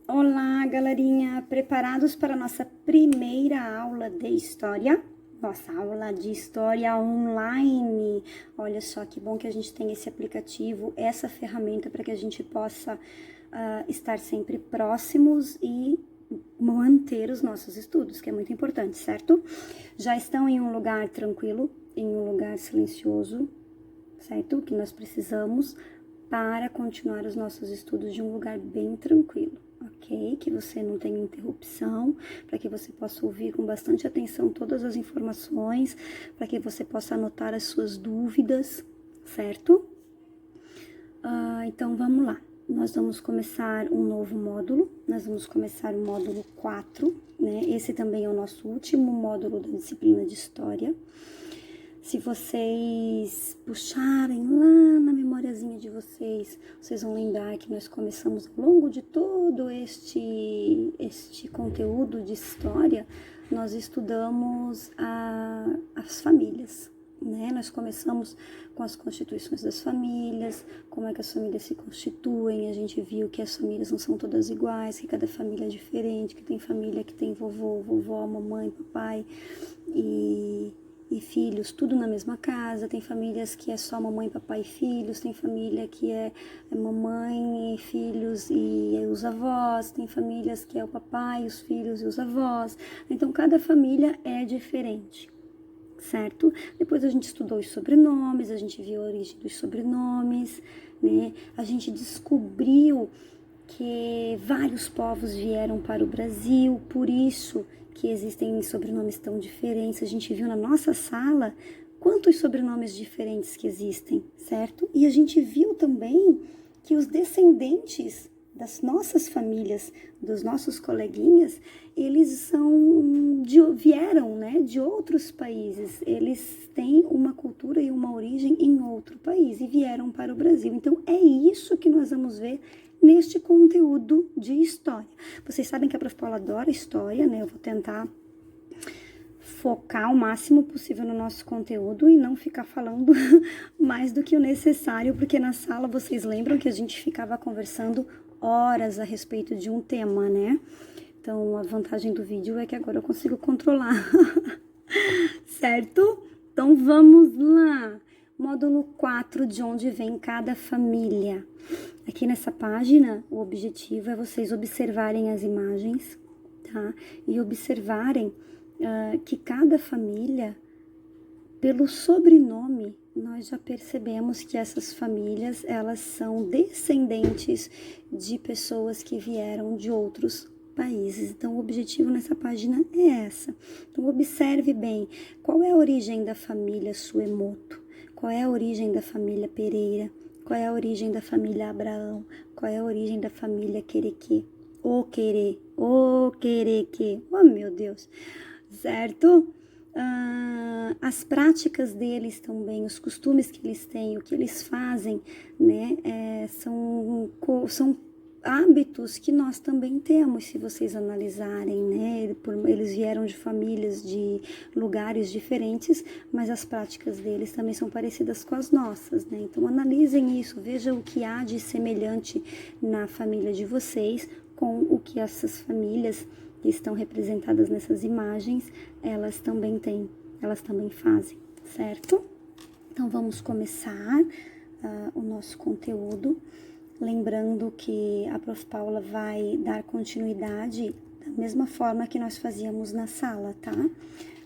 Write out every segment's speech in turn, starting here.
Olá, galerinha! Preparados para a nossa primeira aula de história? Nossa aula de história online. Olha só que bom que a gente tem esse aplicativo, essa ferramenta para que a gente possa estar sempre próximos e manter os nossos estudos, que é muito importante, certo? Já estão em um lugar tranquilo, em um lugar silencioso, certo? Que nós precisamos para continuar os nossos estudos de um lugar bem tranquilo, ok? Que você não tenha interrupção, para que você possa ouvir com bastante atenção todas as informações, para que você possa anotar as suas dúvidas, certo? Então vamos lá. Nós vamos começar um novo módulo, nós vamos começar o módulo 4, né? Esse também é o nosso último módulo da disciplina de História. Se vocês puxarem lá na memoriazinha de vocês, vocês vão lembrar que nós começamos ao longo de todo este conteúdo de história, nós estudamos as famílias, né? Nós começamos com as constituições das famílias, como é que as famílias se constituem, a gente viu que as famílias não são todas iguais, que cada família é diferente, que tem família que tem vovô, vovó, mamãe, papai e filhos, tudo na mesma casa. Tem famílias que é só mamãe, papai e filhos, tem família que é mamãe e filhos e os avós, tem famílias que é o papai, os filhos e os avós. Então, cada família é diferente, certo? Depois a gente estudou os sobrenomes, a gente viu a origem dos sobrenomes, né? A gente descobriu que vários povos vieram para o Brasil, por isso que existem sobrenomes tão diferentes. A gente viu na nossa sala quantos sobrenomes diferentes que existem, certo? E a gente viu também que os descendentes das nossas famílias, dos nossos coleguinhas, eles vieram, né, de outros países. Eles têm uma cultura e uma origem em outro país e vieram para o Brasil. Então, é isso que nós vamos ver neste conteúdo de história. Vocês sabem que a Prof. Paula adora história, né? Eu vou tentar focar o máximo possível no nosso conteúdo e não ficar falando mais do que o necessário, porque na sala vocês lembram que a gente ficava conversando horas a respeito de um tema, né? Então, a vantagem do vídeo é que agora eu consigo controlar, certo? Então, vamos lá. Módulo 4, de onde vem cada família. Aqui nessa página, o objetivo é vocês observarem as imagens, tá? E observarem que cada família, pelo sobrenome, nós já percebemos que essas famílias, elas são descendentes de pessoas que vieram de outros países. Então, o objetivo nessa página é essa. Então, observe bem qual é a origem da família Suemoto, qual é a origem da família Pereira, qual é a origem da família Abraão, qual é a origem da família Querequê, Querequê, oh meu Deus, certo? As práticas deles também, os costumes que eles têm, o que eles fazem, né, são hábitos que nós também temos, se vocês analisarem, né? Eles vieram de famílias de lugares diferentes, mas as práticas deles também são parecidas com as nossas, né? Então, analisem isso, vejam o que há de semelhante na família de vocês com o que essas famílias que estão representadas nessas imagens, elas também têm, elas também fazem, certo? Então, vamos começar o nosso conteúdo. Lembrando que a Prof. Paula vai dar continuidade da mesma forma que nós fazíamos na sala, tá?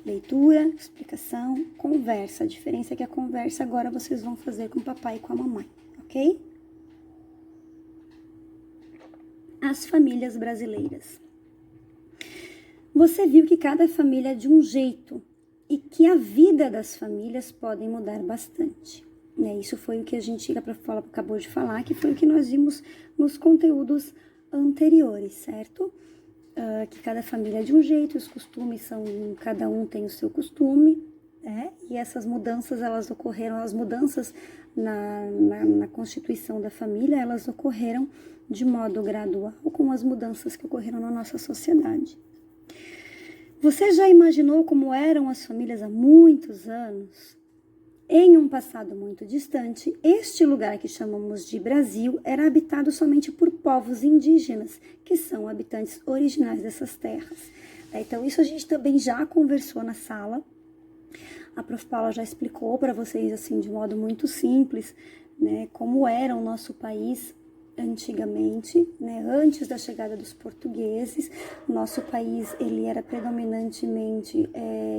Leitura, explicação, conversa. A diferença é que a conversa agora vocês vão fazer com o papai e com a mamãe, ok? As famílias brasileiras. Você viu que cada família é de um jeito e que a vida das famílias podem mudar bastante. Isso foi o que a Prof. Paula acabou de falar, que foi o que nós vimos nos conteúdos anteriores, certo? Que cada família é de um jeito, os costumes são, cada um tem o seu costume, né? E essas mudanças, elas ocorreram, as mudanças na constituição da família, elas ocorreram de modo gradual com as mudanças que ocorreram na nossa sociedade. Você já imaginou como eram as famílias há muitos anos? Em um passado muito distante, este lugar que chamamos de Brasil era habitado somente por povos indígenas, que são habitantes originais dessas terras. Então, isso a gente também já conversou na sala. A Prof. Paula já explicou para vocês, assim, de modo muito simples, né, como era o nosso país antigamente, né, antes da chegada dos portugueses. Nosso país, ele era predominantemente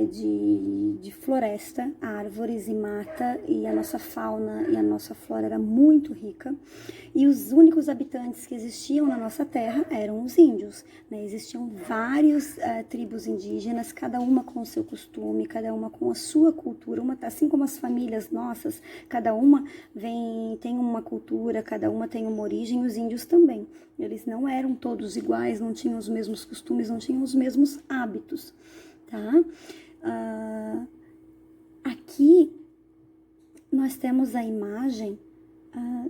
de floresta, árvores e mata, e a nossa fauna e a nossa flora era muito rica, e os únicos habitantes que existiam na nossa terra eram os índios, né? Existiam várias tribos indígenas, cada uma com o seu costume, cada uma com a sua cultura, assim como as famílias nossas, cada uma tem uma cultura, cada uma tem uma origem. Os índios também, eles não eram todos iguais, não tinham os mesmos costumes, não tinham os mesmos hábitos, tá? Aqui nós temos a imagem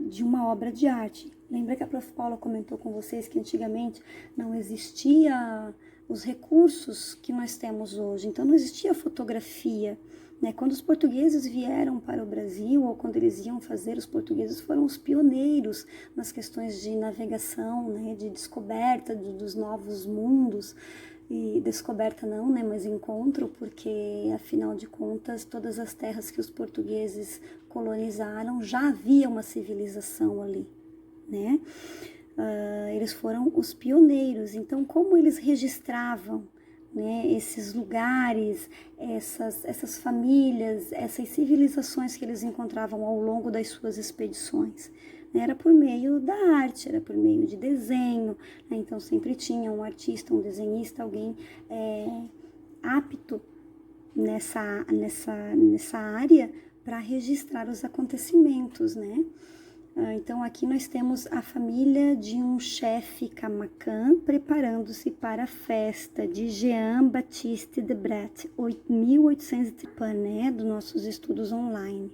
de uma obra de arte. Lembra que a Prof. Paula comentou com vocês que antigamente não existia os recursos que nós temos hoje, então não existia fotografia, né? Quando os portugueses vieram para o Brasil, ou quando eles iam fazer, os portugueses foram os pioneiros nas questões de navegação, né? De descoberta dos novos mundos, e descoberta não, né? Mas encontro, porque afinal de contas, todas as terras que os portugueses colonizaram, já havia uma civilização ali, né? Eles foram os pioneiros. Então, como eles registravam, né, esses lugares, essas famílias, essas civilizações que eles encontravam ao longo das suas expedições? Era por meio da arte, era por meio de desenho, né? Então sempre tinha um artista, um desenhista, alguém apto nessa área para registrar os acontecimentos, né? Então aqui nós temos a família de um chefe Camacan preparando-se para a festa de Jean-Baptiste Debret, 1830, né, dos nossos estudos online.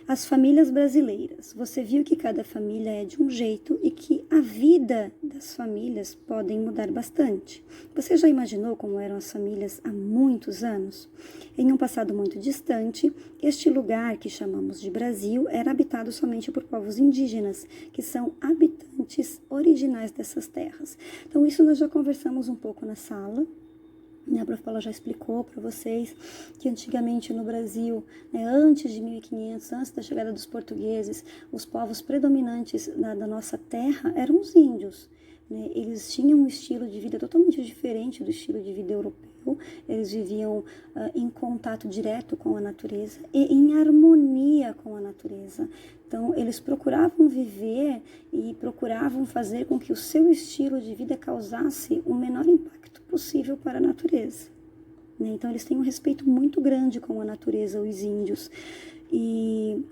As famílias brasileiras. Você viu que cada família é de um jeito e que a vida das famílias podem mudar bastante. Você já imaginou como eram as famílias há muitos anos? Em um passado muito distante, este lugar que chamamos de Brasil era habitado somente por povos indígenas, que são habitantes originais dessas terras. Então, isso nós já conversamos um pouco na sala. A Prof. Paula já explicou para vocês que antigamente no Brasil, né, antes de 1500, antes da chegada dos portugueses, os povos predominantes da nossa terra eram os índios, né? Eles tinham um estilo de vida totalmente diferente do estilo de vida europeu. Eles viviam em contato direto com a natureza e em harmonia com a natureza. Então, eles procuravam viver e procuravam fazer com que o seu estilo de vida causasse o menor impacto possível para a natureza, né? Então, eles têm um respeito muito grande com a natureza, os índios. E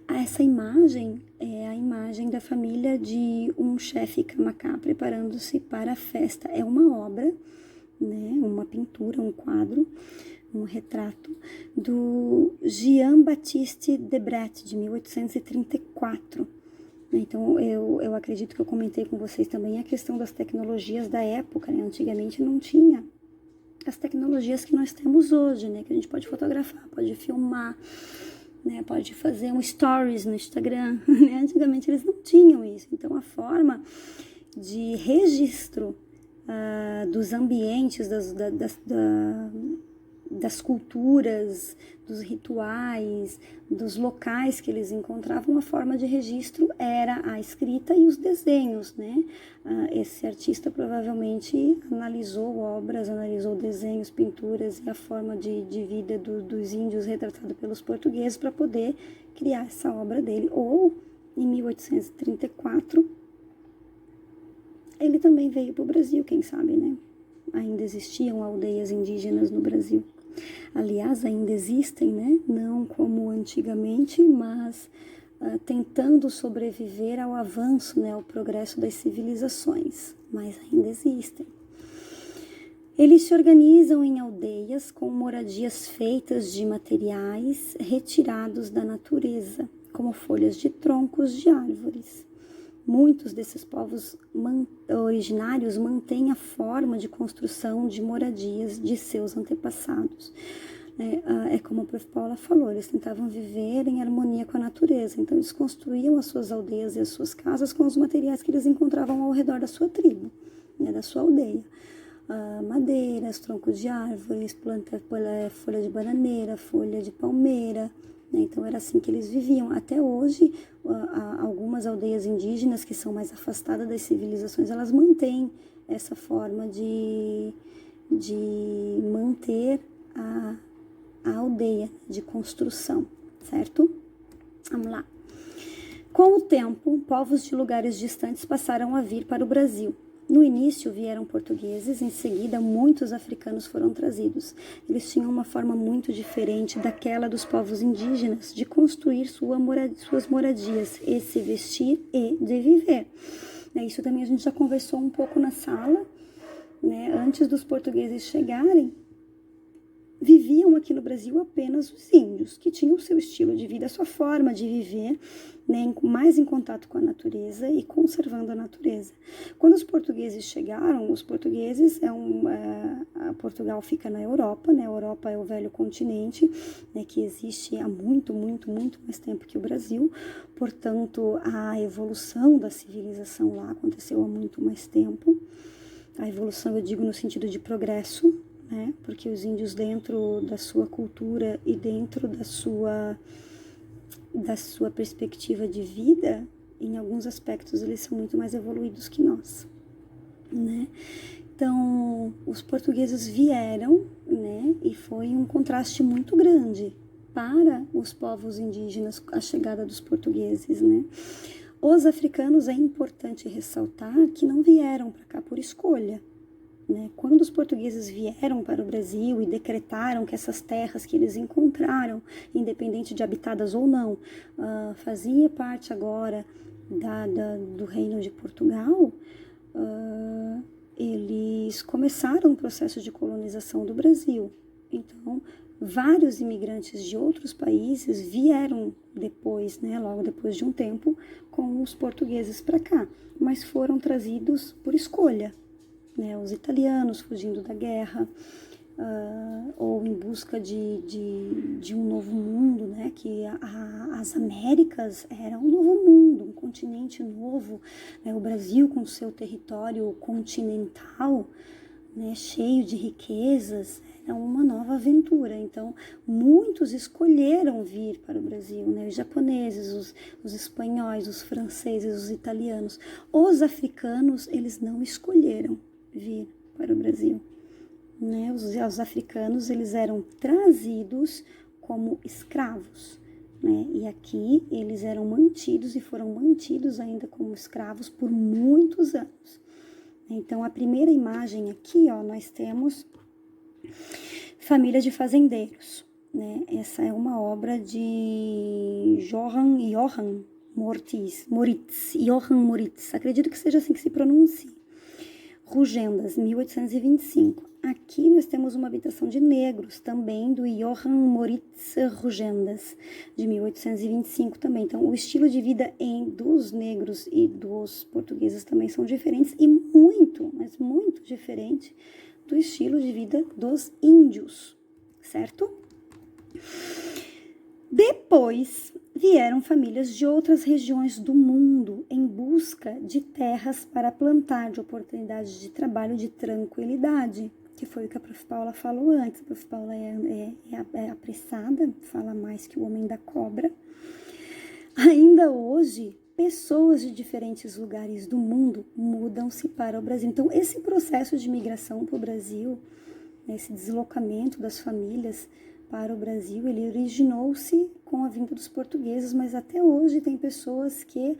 essa imagem é a imagem da família de um chefe Camacá preparando-se para a festa. É uma obra, né? Uma pintura, um quadro, um retrato do Jean-Baptiste Debret, de 1834. Então, eu acredito que eu comentei com vocês também a questão das tecnologias da época, né? Antigamente não tinha as tecnologias que nós temos hoje, né? Que a gente pode fotografar, pode filmar, né? Pode fazer um stories no Instagram, né? Antigamente eles não tinham isso. Então, a forma de registro dos ambientes, das culturas, dos rituais, dos locais que eles encontravam, a forma de registro era a escrita e os desenhos, né? Esse artista provavelmente analisou obras, analisou desenhos, pinturas e a forma de vida dos índios retratado pelos portugueses para poder criar essa obra dele. Ou, em 1834, ele também veio para o Brasil, quem sabe, né? Ainda existiam aldeias indígenas no Brasil. Aliás, ainda existem, né? Não como antigamente, mas tentando sobreviver ao avanço, né? Ao progresso das civilizações. Mas ainda existem. Eles se organizam em aldeias com moradias feitas de materiais retirados da natureza, como folhas de troncos de árvores. Muitos desses povos originários mantêm a forma de construção de moradias de seus antepassados. É como a Prof. Paula falou, eles tentavam viver em harmonia com a natureza, então eles construíam as suas aldeias e as suas casas com os materiais que eles encontravam ao redor da sua tribo, né, da sua aldeia. Madeiras, troncos de árvores, folha de bananeira, folha de palmeira, né? Então era assim que eles viviam. Até hoje, algumas aldeias indígenas que são mais afastadas das civilizações, elas mantêm essa forma de manter a aldeia, de construção, certo? Vamos lá. Com o tempo, povos de lugares distantes passaram a vir para o Brasil. No início vieram portugueses, em seguida muitos africanos foram trazidos. Eles tinham uma forma muito diferente daquela dos povos indígenas de construir suas moradias, e se vestir e de viver. Isso também a gente já conversou um pouco na sala, né? Antes dos portugueses chegarem, viviam aqui no Brasil apenas os índios, que tinham o seu estilo de vida, a sua forma de viver, né, mais em contato com a natureza e conservando a natureza. Quando os portugueses chegaram, Portugal fica na Europa, né? A Europa é o velho continente, né, que existe há muito mais tempo que o Brasil, portanto, a evolução da civilização lá aconteceu há muito mais tempo. A evolução eu digo no sentido de progresso, né? Porque os índios, dentro da sua cultura e dentro da sua perspectiva de vida, em alguns aspectos eles são muito mais evoluídos que nós, né? Então, os portugueses vieram, né? E foi um contraste muito grande para os povos indígenas a chegada dos portugueses, né? Os africanos, é importante ressaltar que não vieram para cá por escolha, né? Quando os portugueses vieram para o Brasil e decretaram que essas terras que eles encontraram, independente de habitadas ou não, fazia parte agora do Reino de Portugal, eles começaram o processo de colonização do Brasil. Então, vários imigrantes de outros países vieram depois, né, logo depois de um tempo, com os portugueses para cá, mas foram trazidos por escolha. Né, os italianos fugindo da guerra, ou em busca de um novo mundo, né, que as Américas eram um novo mundo, um continente novo, né, o Brasil com seu território continental, né, cheio de riquezas, era uma nova aventura. Então, muitos escolheram vir para o Brasil, né, os japoneses, os espanhóis, os franceses, os italianos. Os africanos, eles não escolheram vir para o Brasil, né? Os africanos, eles eram trazidos como escravos, né? E aqui eles eram mantidos e foram mantidos ainda como escravos por muitos anos. Então, a primeira imagem aqui, ó, nós temos Família de Fazendeiros, né? Essa é uma obra de Johann Moritz, acredito que seja assim que se pronuncia. Rugendas, 1825. Aqui nós temos uma habitação de negros, também do Johann Moritz Rugendas, de 1825 também. Então, o estilo de vida dos negros e dos portugueses também são diferentes e muito, mas muito diferente do estilo de vida dos índios, certo? Depois vieram famílias de outras regiões do mundo em busca de terras para plantar, de oportunidades de trabalho, de tranquilidade, que foi o que a Prof. Paula falou antes. A Prof. Paula é apressada, fala mais que o homem da cobra. Ainda hoje, pessoas de diferentes lugares do mundo mudam-se para o Brasil. Então, esse processo de migração para o Brasil, esse deslocamento das famílias para o Brasil, ele originou-se com a vinda dos portugueses, mas até hoje tem pessoas que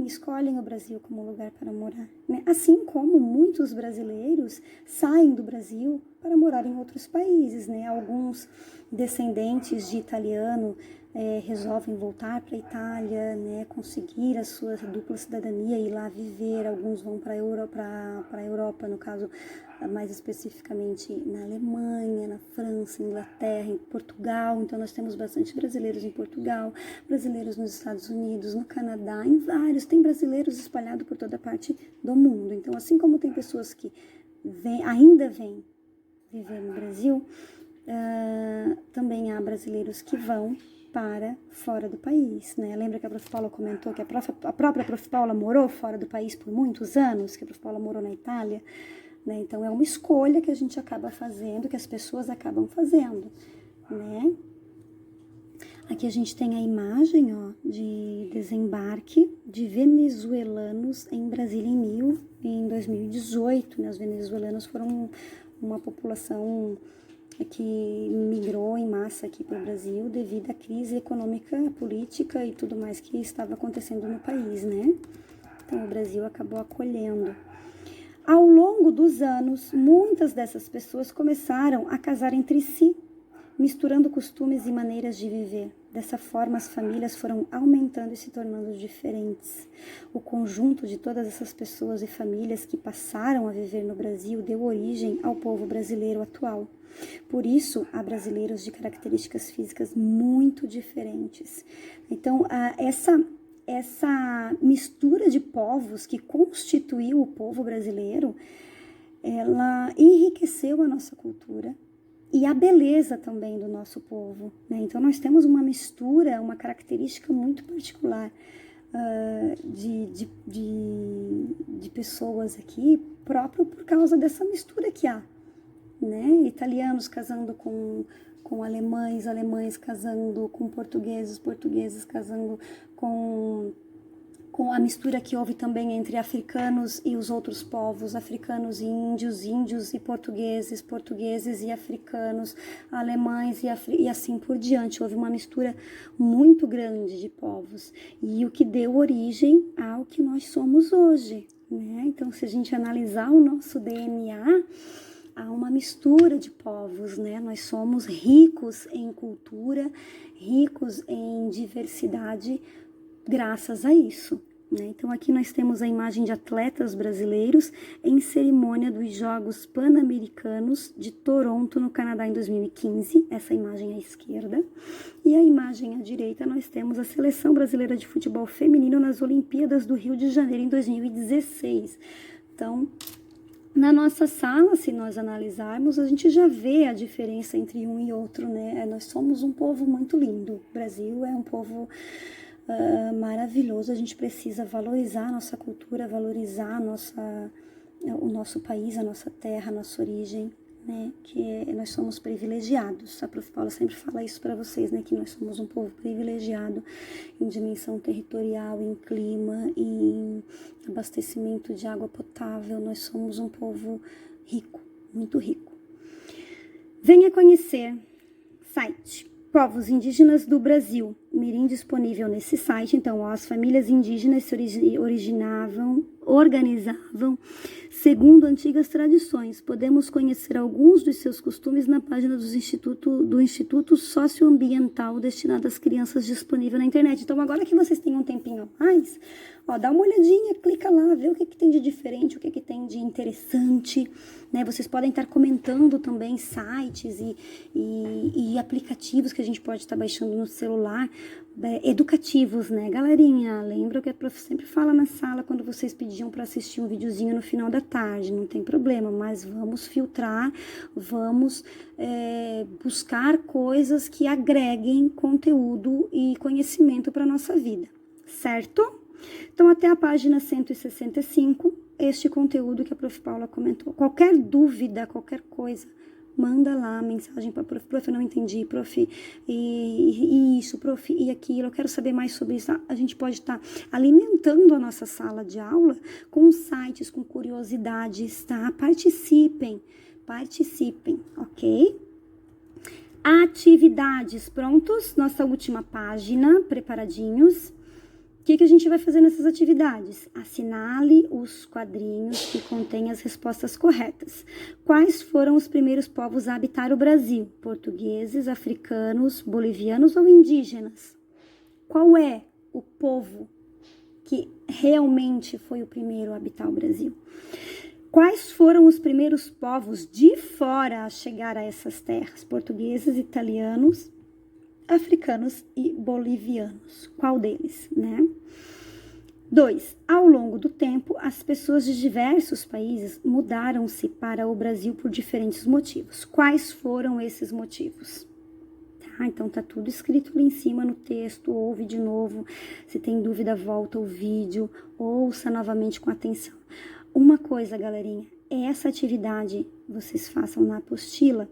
escolhem o Brasil como lugar para morar, né? Assim como muitos brasileiros saem do Brasil para morar em outros países, né? Alguns descendentes de italiano resolvem voltar para a Itália, né? Conseguir a sua dupla cidadania e ir lá viver. Alguns vão para a Europa, no caso, mais especificamente na Alemanha, na França, Inglaterra, em Portugal. Então, nós temos bastante brasileiros em Portugal, brasileiros nos Estados Unidos, no Canadá, tem brasileiros espalhados por toda parte do mundo. Então, assim como tem pessoas que ainda vêm viver no Brasil, também há brasileiros que vão para fora do país, né? Lembra que a Prof. Paula comentou que a própria Prof. Paula morou fora do país por muitos anos, que a Prof. Paula morou na Itália, né? Então, é uma escolha que a gente acaba fazendo, que as pessoas acabam fazendo, né? Aqui a gente tem a imagem, ó, de desembarque de venezuelanos em Brasília em 2018, né? Os venezuelanos foram uma população que migrou em massa aqui para o Brasil devido à crise econômica, política e tudo mais que estava acontecendo no país, né? Então, o Brasil acabou acolhendo. Ao longo dos anos, muitas dessas pessoas começaram a casar entre si, misturando costumes e maneiras de viver. Dessa forma, as famílias foram aumentando e se tornando diferentes. O conjunto de todas essas pessoas e famílias que passaram a viver no Brasil deu origem ao povo brasileiro atual. Por isso, há brasileiros de características físicas muito diferentes. Então, essa mistura de povos que constituiu o povo brasileiro, ela enriqueceu a nossa cultura e a beleza também do nosso povo, né? Então, nós temos uma mistura, uma característica muito particular de pessoas aqui, próprio por causa dessa mistura que há, né? Italianos casando com alemães, alemães casando com portugueses, portugueses casando com a mistura que houve também entre africanos e os outros povos, africanos e índios, índios e portugueses, portugueses e africanos, alemães e assim por diante. Houve uma mistura muito grande de povos e o que deu origem ao que nós somos hoje, né? Então, se a gente analisar o nosso DNA, há uma mistura de povos, né? Nós somos ricos em cultura, ricos em diversidade, graças a isso, né? Então, aqui nós temos a imagem de atletas brasileiros em cerimônia dos Jogos Pan-Americanos de Toronto, no Canadá, em 2015. Essa imagem à esquerda. E a imagem à direita, nós temos a Seleção Brasileira de Futebol Feminino nas Olimpíadas do Rio de Janeiro, em 2016. Então, na nossa sala, se nós analisarmos, a gente já vê a diferença entre um e outro, né? Nós somos um povo muito lindo. O Brasil é um povo maravilhoso. A gente precisa valorizar a nossa cultura, valorizar o nosso país, a nossa terra, a nossa origem, né? Nós somos privilegiados. A Prof. Paula sempre fala isso para vocês, né? Que nós somos um povo privilegiado em dimensão territorial, em clima, em abastecimento de água potável. Nós somos um povo rico, muito rico. Venha conhecer site Povos Indígenas do Brasil, Mirim, disponível nesse site. Então, as famílias indígenas se organizavam segundo antigas tradições. Podemos conhecer alguns dos seus costumes na página do Instituto Socioambiental destinado às crianças, disponível na internet. Então, agora que vocês têm um tempinho a mais, dá uma olhadinha, clica lá, vê o que tem de diferente, o que tem de interessante, né? Vocês podem estar comentando também sites e aplicativos que a gente pode estar baixando no celular, educativos, né, galerinha? Lembra que a Prof sempre fala na sala quando vocês pediam para assistir um videozinho no final da tarde, não tem problema, mas vamos filtrar, vamos buscar coisas que agreguem conteúdo e conhecimento para a nossa vida, certo? Então, até a página 165, este conteúdo que a Prof. Paula comentou. Qualquer dúvida, qualquer coisa, manda lá a mensagem para a Prof. Prof, eu não entendi, Prof, e isso, Prof, e aquilo, eu quero saber mais sobre isso. A gente pode estar alimentando a nossa sala de aula com sites, com curiosidades, tá? Participem, ok? Atividades, prontos? Nossa última página, preparadinhos. O que a gente vai fazer nessas atividades? Assinale os quadrinhos que contêm as respostas corretas. Quais foram os primeiros povos a habitar o Brasil? Portugueses, africanos, bolivianos ou indígenas? Qual é o povo que realmente foi o primeiro a habitar o Brasil? Quais foram os primeiros povos de fora a chegar a essas terras? Portugueses, italianos, africanos e bolivianos. Qual deles, né? 2. Ao longo do tempo, as pessoas de diversos países mudaram-se para o Brasil por diferentes motivos. Quais foram esses motivos? Tá, então tá tudo escrito ali em cima no texto, ouve de novo. Se tem dúvida, volta o vídeo, ouça novamente com atenção. Uma coisa, galerinha, essa atividade vocês façam na apostila.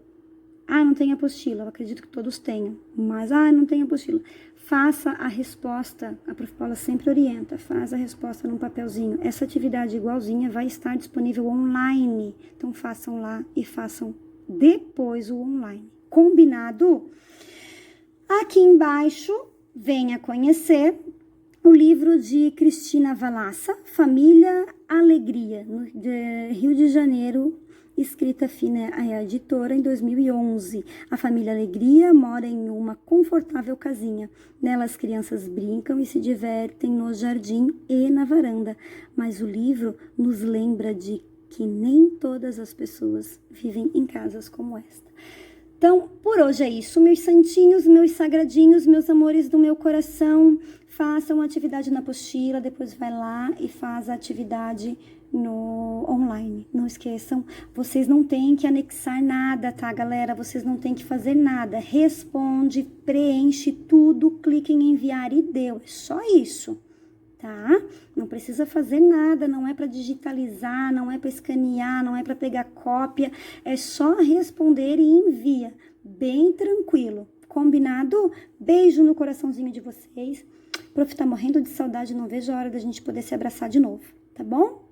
Não tem apostila, eu acredito que todos tenham, mas não tem apostila. Faça a resposta, a Prof. Paula sempre orienta, faz a resposta num papelzinho. Essa atividade igualzinha vai estar disponível online, então façam lá e façam depois o online. Combinado? Aqui embaixo, venha conhecer o livro de Cristina Valassa, Família Alegria, de Rio de Janeiro, escrita fina a editora em 2011. A família Alegria mora em uma confortável casinha. Nela as crianças brincam e se divertem no jardim e na varanda. Mas o livro nos lembra de que nem todas as pessoas vivem em casas como esta. Então, por hoje é isso, meus santinhos, meus sagradinhos, meus amores do meu coração. Façam a atividade na apostila, depois vai lá e faz a atividade no online. Não esqueçam, vocês não têm que anexar nada, tá, galera? Vocês não têm que fazer nada. Responde, preenche tudo, clique em enviar e deu. É só isso, tá? Não precisa fazer nada, não é para digitalizar, não é para escanear, não é para pegar cópia. É só responder e envia. Bem tranquilo. Combinado? Beijo no coraçãozinho de vocês. Prof, tá morrendo de saudade, não vejo a hora da gente poder se abraçar de novo, tá bom?